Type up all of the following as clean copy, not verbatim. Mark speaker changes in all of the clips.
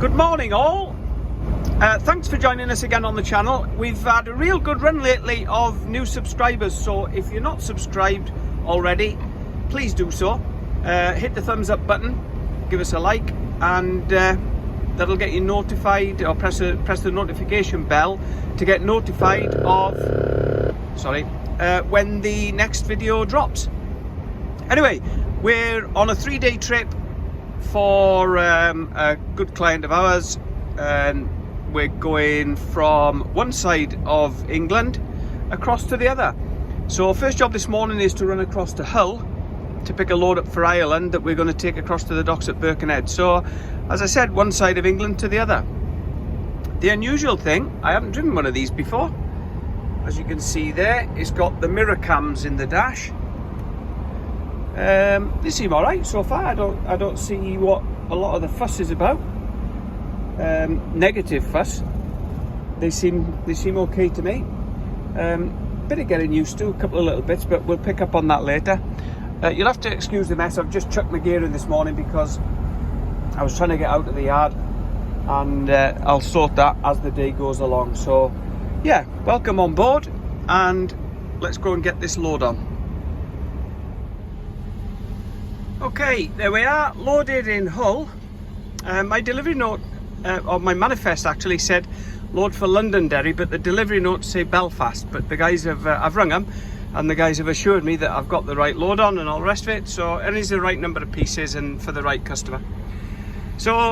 Speaker 1: Good morning all. Thanks for joining us again on the channel. We've had a real good run lately of new subscribers, so if you're not subscribed already, please do so. Hit the thumbs up button, give us a like, and that'll get you notified, or press the notification bell to get notified of when the next video drops. Anyway, we're on a 3-day trip for a good client of ours, and we're going from one side of England across to the other. So first job this morning is to run across to Hull to pick a load up for Ireland that we're going to take across to the docks at Birkenhead. So as I said, one side of England to the other. The unusual thing, I haven't driven one of these before. As you can see there, it's got the mirror cams in the dash. They seem alright so far. I don't see what a lot of the fuss is about. Negative fuss. They seem okay to me. Bit of getting used to, a couple of little bits, but we'll pick up on that later. You'll have to excuse the mess. I've just chucked my gear in this morning because I was trying to get out of the yard, and I'll sort that as the day goes along. So yeah, welcome on board, and let's go and get this load on. Okay, there we are, loaded in Hull. My delivery note, or my manifest actually said load for Londonderry, but the delivery notes say Belfast. But the guys have, I've rung them, and the guys have assured me that I've got the right load on and all the rest of it. So it is the right number of pieces and for the right customer. So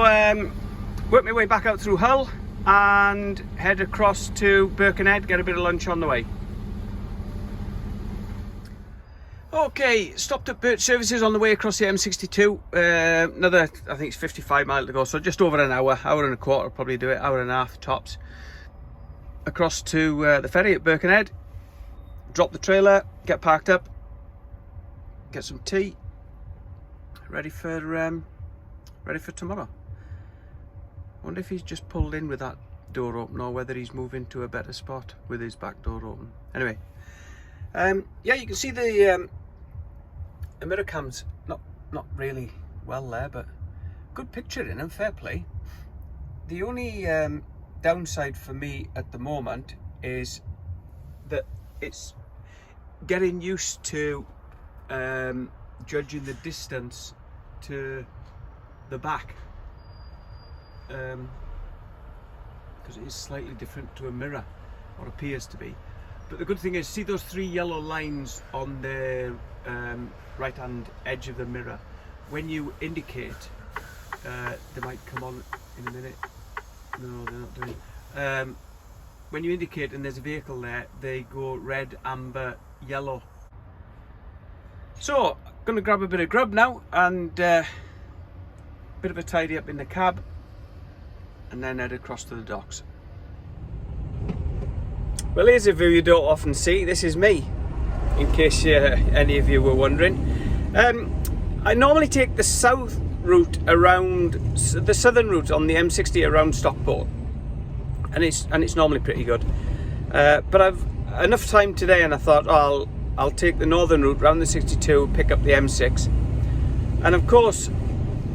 Speaker 1: work my way back out through Hull and head across to Birkenhead, get a bit of lunch on the way. Okay, stopped at Burt Services on the way across the M62. Another, I think it's 55 miles to go, so just over an hour and a quarter, probably do it, hour and a half tops. Across to the ferry at Birkenhead, drop the trailer, get parked up, get some tea, ready for tomorrow. I wonder if he's just pulled in with that door open, or whether he's moving to a better spot with his back door open. Anyway, yeah, you can see the mirror cams not really well there, but good picture in them, fair play. The only downside for me at the moment is that it's getting used to judging the distance to the back, because it is slightly different to a mirror, or appears to be. But the good thing is, see those 3 yellow lines on the right hand edge of the mirror? When you indicate, they might come on in a minute. No, they're not doing. When you indicate and there's a vehicle there, they go red, amber, yellow. So I'm going to grab a bit of grub now and bit of a tidy up in the cab, and then head across to the docks. Well, here's a view you don't often see. This is me, in case any of you were wondering. I normally take the south route around, the southern route on the M60 around Stockport, and it's normally pretty good. But I've enough time today, and I thought, oh, I'll take the northern route round the 62, pick up the M6, and of course,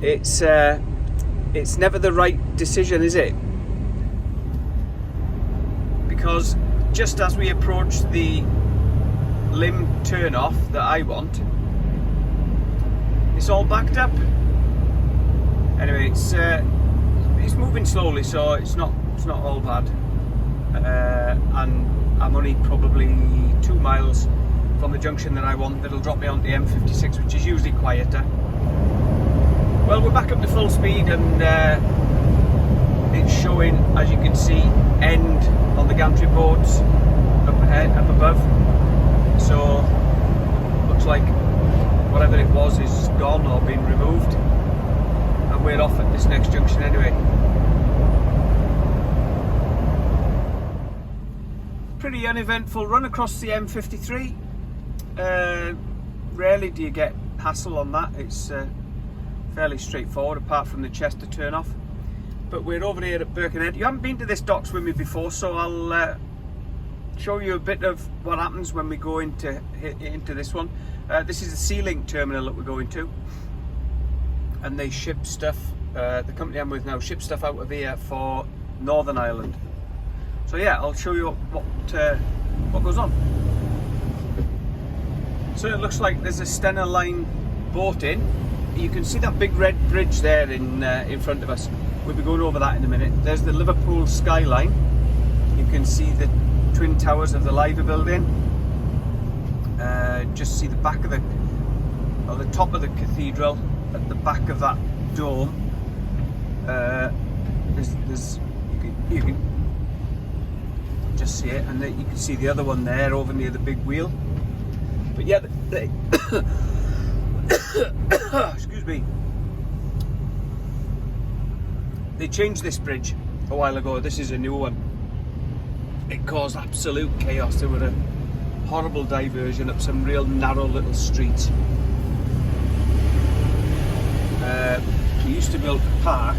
Speaker 1: it's never the right decision, is it? Because just as we approach the limb turn off that I want, it's all backed up. Anyway, it's moving slowly, so it's not all bad. And I'm only probably 2 miles from the junction that I want, that'll drop me onto the M56, which is usually quieter. Well, we're back up to full speed, and it's showing, as you can see, end on the gantry boards up ahead, up above. So looks like whatever it was is gone or been removed, and we're off at this next junction anyway. Pretty uneventful run across the M53. Rarely do you get hassle on that. It's fairly straightforward, apart from the Chester turn off. But we're over here at Birkenhead. You haven't been to this docks with me before, so I'll show you a bit of what happens when we go into this one. This is the Sea Link terminal that we're going to, and they ship stuff the company I'm with now ships stuff out of here for Northern Ireland. So yeah, I'll show you what goes on. So it looks like there's a Stena Line boat in. You can see that big red bridge there in front of us. We'll be going over that in a minute. There's the Liverpool skyline. You can see the twin towers of the Liver building. Just see the back of the top of the cathedral at the back of that dome. You can just see it, and then you can see the other one there over near the big wheel. But yeah, excuse me. They changed this bridge a while ago. This is a new one. It caused absolute chaos. There were a horrible diversion up some real narrow little streets. We used to be able to park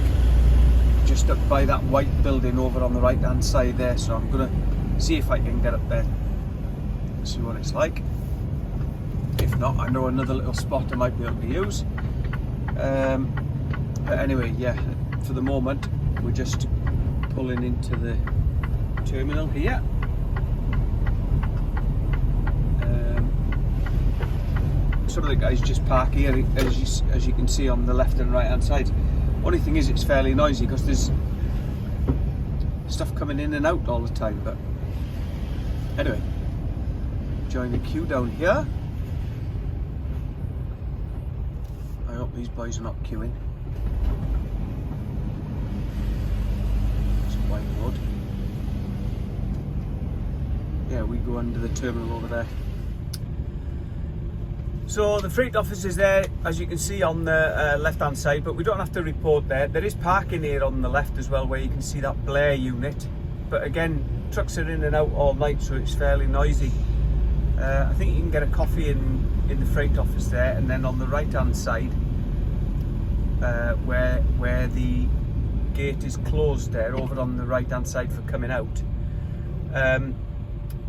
Speaker 1: just up by that white building over on the right hand side there, so I'm gonna see if I can get up there, see what it's like. If not, I know another little spot I might be able to use. But anyway, yeah, for the moment we're just pulling into the terminal here. Some of the guys just park here, as you can see on the left and right hand side. Only thing is, it's fairly noisy because there's stuff coming in and out all the time. But anyway, join the queue down here. I hope these boys are not queuing. It's a wide road. Yeah, we go under the terminal over there. So the freight office is there, as you can see, on the left hand side, but we don't have to report there. There is parking here on the left as well, where you can see that Blair unit. But again, trucks are in and out all night, so it's fairly noisy. I think you can get a coffee in the freight office there, and then on the right hand side, where the gate is closed there, over on the right hand side for coming out,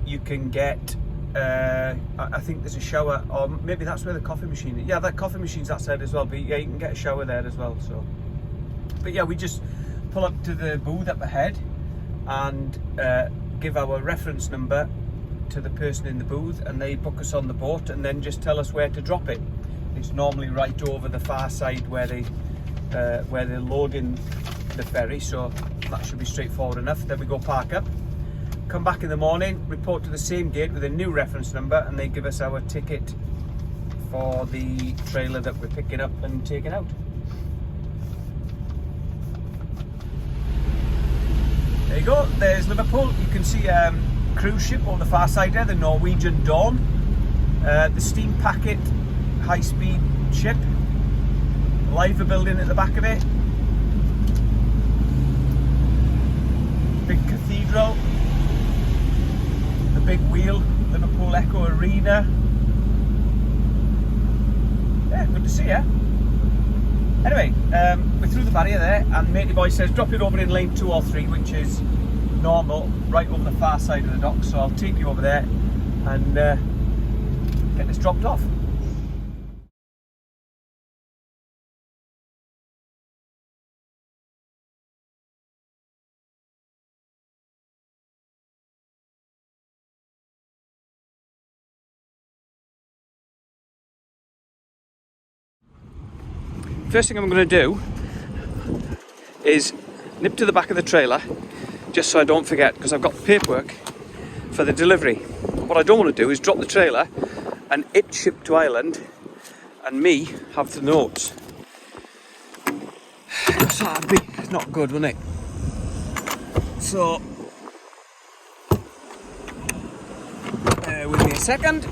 Speaker 1: you can get I think there's a shower, or maybe that's where the coffee machine is. Yeah, that coffee machine's that side as well, but yeah, you can get a shower there as well. So, but yeah, we just pull up to the booth up ahead and give our reference number to the person in the booth, and they book us on the boat and then just tell us where to drop it. It's normally right over the far side where they're loading the ferry, so that should be straightforward enough. Then we go park up, come back in the morning, report to the same gate with a new reference number, and they give us our ticket for the trailer that we're picking up and taking out. There you go, there's Liverpool. You can see a cruise ship on the far side there, the Norwegian Dawn, the steam packet high-speed ship, Liver building at the back of it, big cathedral, the big wheel, Liverpool Echo Arena. Yeah, good to see you. Anyway, we're through the barrier there, and matey boy says drop it over in lane 2 or 3, which is normal, right over the far side of the dock. So I'll take you over there and get this dropped off. First thing I'm going to do is nip to the back of the trailer, just so I don't forget, because I've got paperwork for the delivery. What I don't want to do is drop the trailer and it ship to Ireland and me have the notes. So that'd be not good, wouldn't it? So bear with me a second.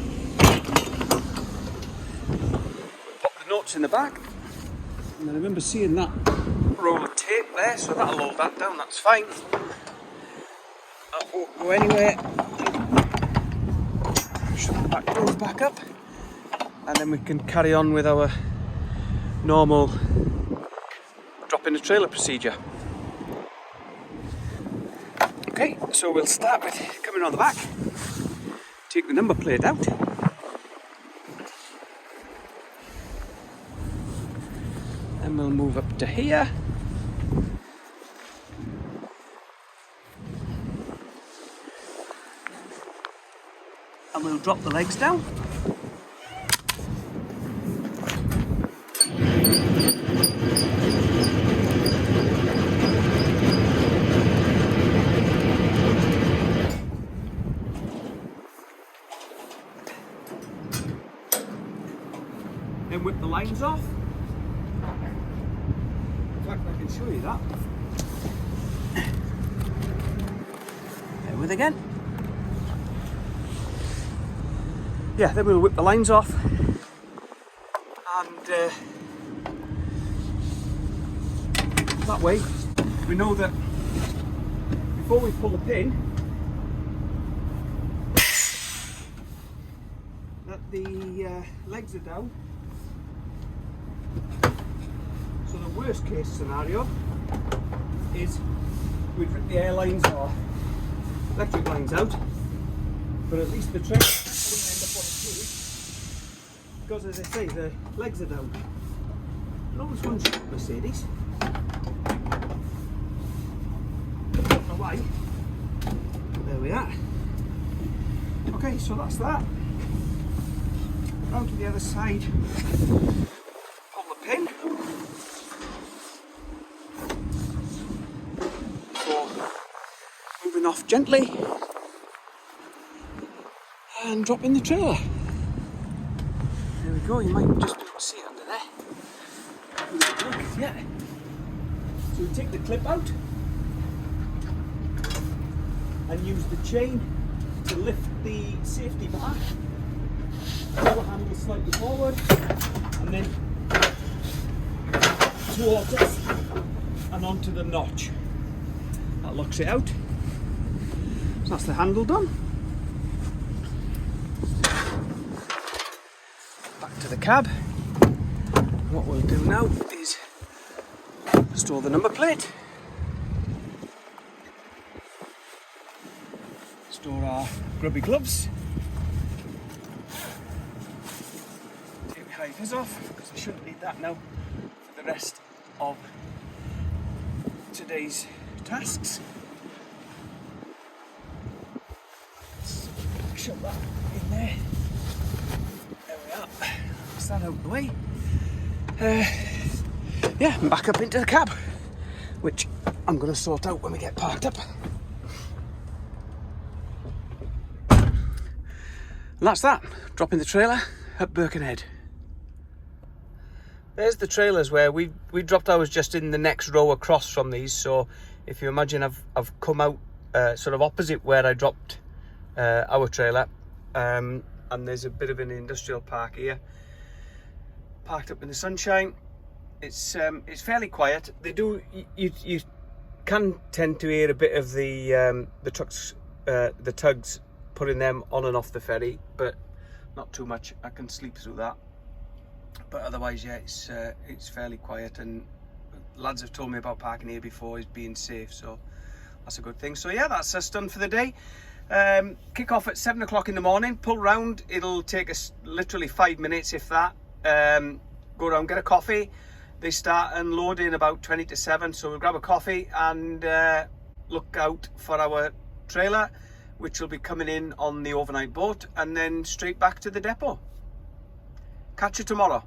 Speaker 1: Pop the notes in the back. And I remember seeing that roll of tape there, so that'll hold that down, that's fine. That won't go anywhere. Shut the back doors back up, and then we can carry on with our normal drop in the trailer procedure. Okay, so we'll start with coming on the back, take the number plate out. And we'll move up to here. and we'll drop the legs down. Then whip the lines off. In fact, I can show you that. There with again. Yeah, then we'll whip the lines off, and that way we know that before we pull the pin that the legs are down. So the worst case scenario is we'd rip the air lines or electric lines out, but at least the train wouldn't end up on a cage, because as I say, the legs are down. And always one shot Mercedes. Don't know why. But there we are. Okay, so that's that. Round to the other side. Pull the pin. So moving off gently. And drop in the trailer. There we go, you might just be able to see it under there. Yeah. So we take the clip out and use the chain to lift the safety bar. Pull the handle slightly forward and then towards us and onto the notch. That locks it out. So that's the handle done. To the cab. What we'll do now is store the number plate, store our grubby gloves, take the high vis off because I shouldn't need that now for the rest of today's tasks. Let's shove that in there. There we are. That out of the way. Yeah, and back up into the cab, which I'm going to sort out when we get parked up. And that's that. Dropping the trailer at Birkenhead. There's the trailers where we dropped ours just in the next row across from these. So if you imagine, I've come out sort of opposite where I dropped our trailer, and there's a bit of an industrial park here. Parked up in the sunshine. It's fairly quiet. They do you can tend to hear a bit of the trucks, the tugs putting them on and off the ferry, but not too much. I can sleep through that. But otherwise, yeah, it's fairly quiet, and lads have told me about parking here before is being safe, so that's a good thing. So yeah, that's us done for the day. Kick off at 7 o'clock in the morning. Pull round. It'll take us literally 5 minutes, if that. Go around, get a coffee. They start unloading about 20 to 7, so we'll grab a coffee and look out for our trailer, which will be coming in on the overnight boat, and then straight back to the depot. Catch you tomorrow.